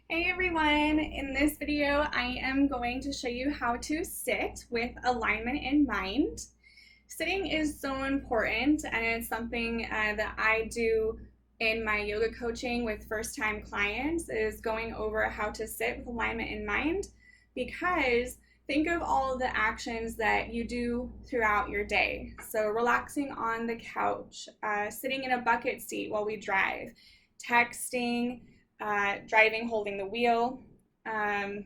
Hey everyone, in this video I am going to show you how to sit with alignment in mind. Sitting is so important, and it's something that I do in my yoga coaching with first-time clients, is going over how to sit with alignment in mind, because think of all the actions that you do throughout your day. So relaxing on the couch, sitting in a bucket seat while we drive, texting, driving, holding the wheel, on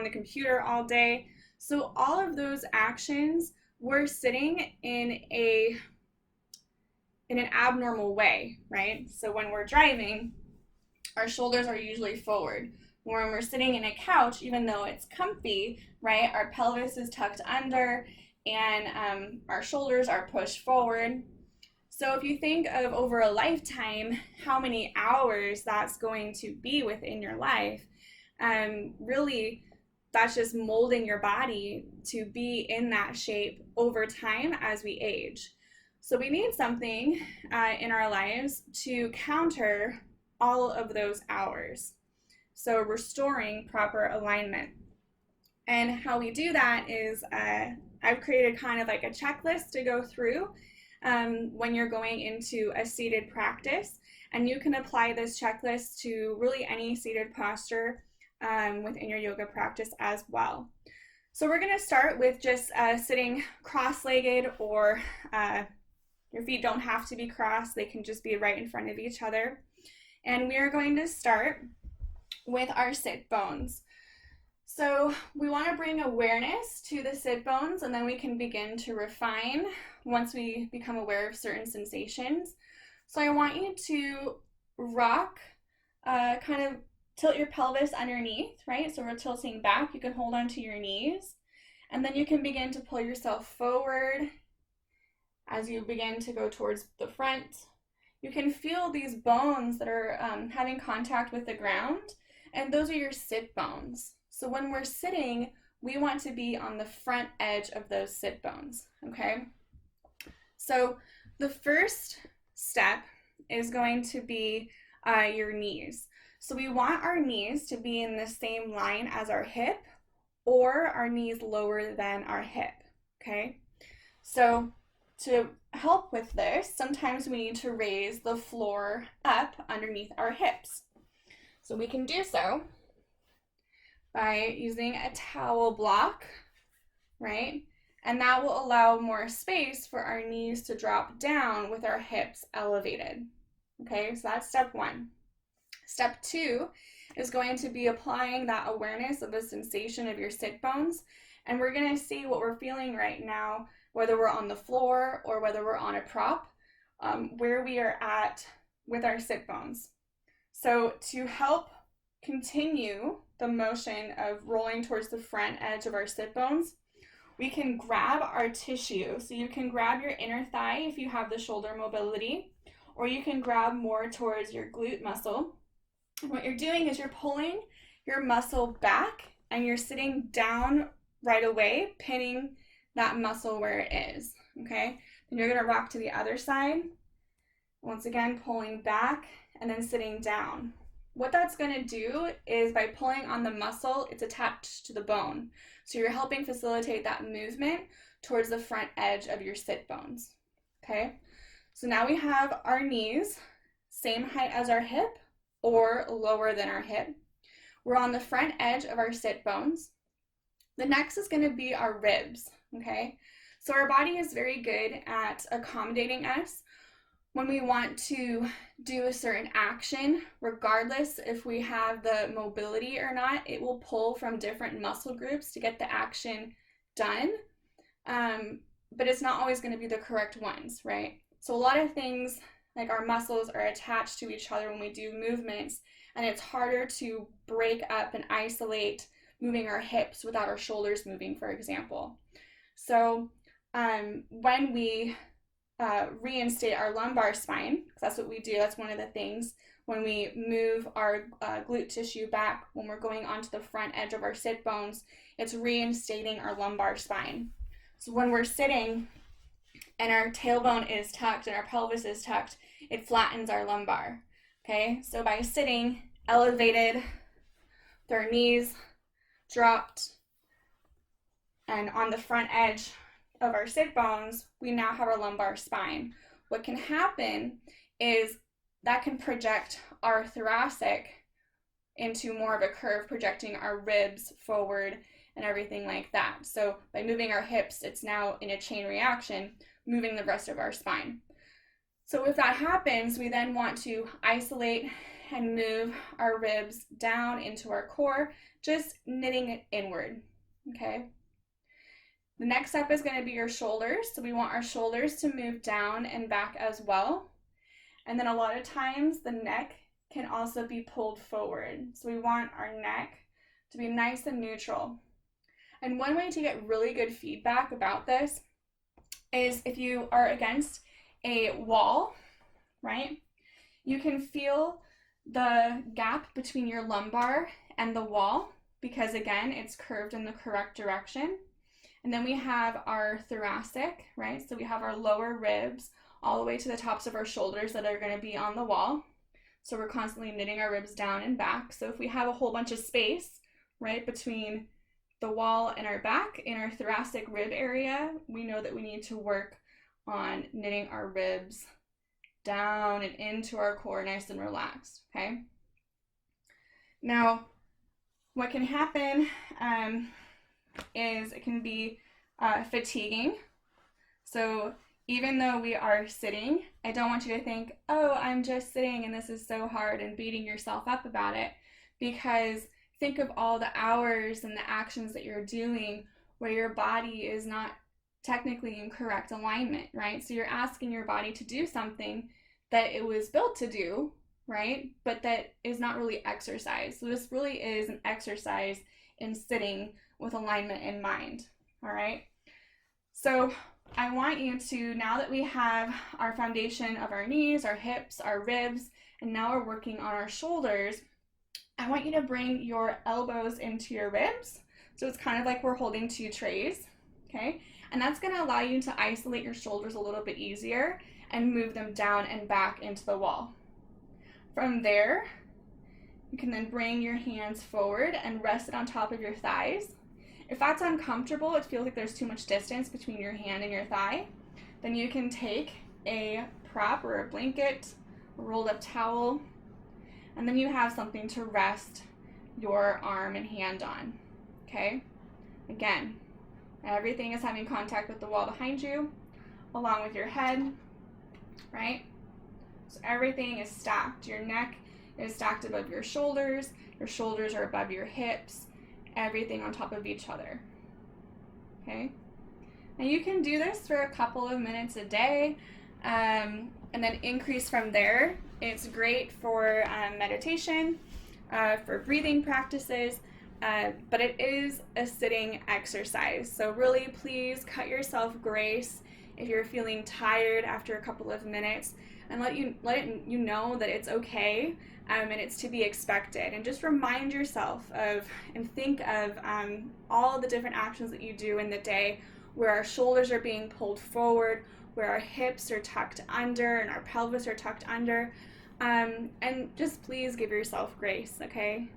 the computer all day. So all of those actions, we're sitting in an abnormal way, right? So when we're driving, our shoulders are usually forward. When we're sitting in a couch, even though it's comfy, right, our pelvis is tucked under and our shoulders are pushed forward. So if you think of over a lifetime, how many hours that's going to be within your life, really that's just molding your body to be in that shape over time as we age. So we need something in our lives to counter all of those hours. So restoring proper alignment. And how we do that is I've created kind of like a checklist to go through when you're going into a seated practice. And you can apply this checklist to really any seated posture within your yoga practice as well. So we're going to start with just sitting cross-legged, or your feet don't have to be crossed. They can just be right in front of each other. And we are going to start with our sit bones. So we want to bring awareness to the sit bones, and then we can begin to refine once we become aware of certain sensations. So I want you to rock, kind of tilt your pelvis underneath, right? So we're tilting back. You can hold onto your knees, and then you can begin to pull yourself forward as you begin to go towards the front. You can feel these bones that are having contact with the ground, and those are your sit bones. So when we're sitting, we want to be on the front edge of those sit bones, okay? So the first step is going to be your knees. So we want our knees to be in the same line as our hip, or our knees lower than our hip, okay? So to help with this, sometimes we need to raise the floor up underneath our hips. So we can do so by using a towel block, right? And that will allow more space for our knees to drop down with our hips elevated. Okay, so that's step one. Step two is going to be applying that awareness of the sensation of your sit bones. And we're going to see what we're feeling right now, whether we're on the floor or whether we're on a prop, where we are at with our sit bones. So to help continue the motion of rolling towards the front edge of our sit bones, we can grab our tissue. So you can grab your inner thigh if you have the shoulder mobility, or you can grab more towards your glute muscle. And what you're doing is you're pulling your muscle back, and you're sitting down right away, pinning that muscle where it is, okay? Then you're gonna rock to the other side. Once again, pulling back and then sitting down. What that's going to do is, by pulling on the muscle, it's attached to the bone. So you're helping facilitate that movement towards the front edge of your sit bones, okay? So now we have our knees, same height as our hip or lower than our hip. We're on the front edge of our sit bones. The next is going to be our ribs, okay? So our body is very good at accommodating us when we want to do a certain action. Regardless if we have the mobility or not, it will pull from different muscle groups to get the action done. But it's not always going to be the correct ones, right? So a lot of things, like our muscles, are attached to each other when we do movements, and it's harder to break up and isolate moving our hips without our shoulders moving, for example. So when we reinstate our lumbar spine, because that's what we do. That's one of the things when we move our glute tissue back, when we're going onto the front edge of our sit bones, it's reinstating our lumbar spine. So when we're sitting and our tailbone is tucked and our pelvis is tucked, it flattens our lumbar. Okay, so by sitting elevated with our knees dropped and on the front edge of our sit bones, we now have our lumbar spine. What can happen is that can project our thoracic into more of a curve, projecting our ribs forward and everything like that. So by moving our hips, it's now in a chain reaction, moving the rest of our spine. So if that happens, we then want to isolate and move our ribs down into our core, just knitting it inward, okay? The next step is going to be your shoulders. So we want our shoulders to move down and back as well. And then a lot of times the neck can also be pulled forward. So we want our neck to be nice and neutral. And one way to get really good feedback about this is if you are against a wall, right? You can feel the gap between your lumbar and the wall because, again, it's curved in the correct direction. And then we have our thoracic, right? So we have our lower ribs all the way to the tops of our shoulders that are going to be on the wall. So we're constantly knitting our ribs down and back. So if we have a whole bunch of space, right, between the wall and our back in our thoracic rib area, we know that we need to work on knitting our ribs down and into our core nice and relaxed, okay? Now, what can happen is it can be fatiguing. So even though we are sitting, I don't want you to think, oh, I'm just sitting and this is so hard and beating yourself up about it, because think of all the hours and the actions that you're doing where your body is not technically in correct alignment, right? So you're asking your body to do something that it was built to do, right? But that is not really exercise. So this really is an exercise in sitting with alignment in mind, all right? So I want you to, now that we have our foundation of our knees, our hips, our ribs, and now we're working on our shoulders, I want you to bring your elbows into your ribs. So it's kind of like we're holding two trays, okay? And that's gonna allow you to isolate your shoulders a little bit easier and move them down and back into the wall. From there, you can then bring your hands forward and rest it on top of your thighs. If that's uncomfortable, it feels like there's too much distance between your hand and your thigh, then you can take a prop or a blanket, a rolled up towel, and then you have something to rest your arm and hand on, okay? Again, everything is having contact with the wall behind you, along with your head, right? So everything is stacked. Your neck is stacked above your shoulders are above your hips, everything on top of each other, okay? And you can do this for a couple of minutes a day, and then increase from there. It's great for meditation, for breathing practices, but it is a sitting exercise. So really, please cut yourself grace if you're feeling tired after a couple of minutes, and let you know that it's okay, and it's to be expected. And just remind yourself of and think of all the different actions that you do in the day where our shoulders are being pulled forward, where our hips are tucked under and our pelvis are tucked under, and just please give yourself grace, okay?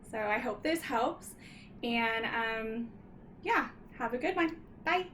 So I hope this helps, and yeah, have a good one. Bye.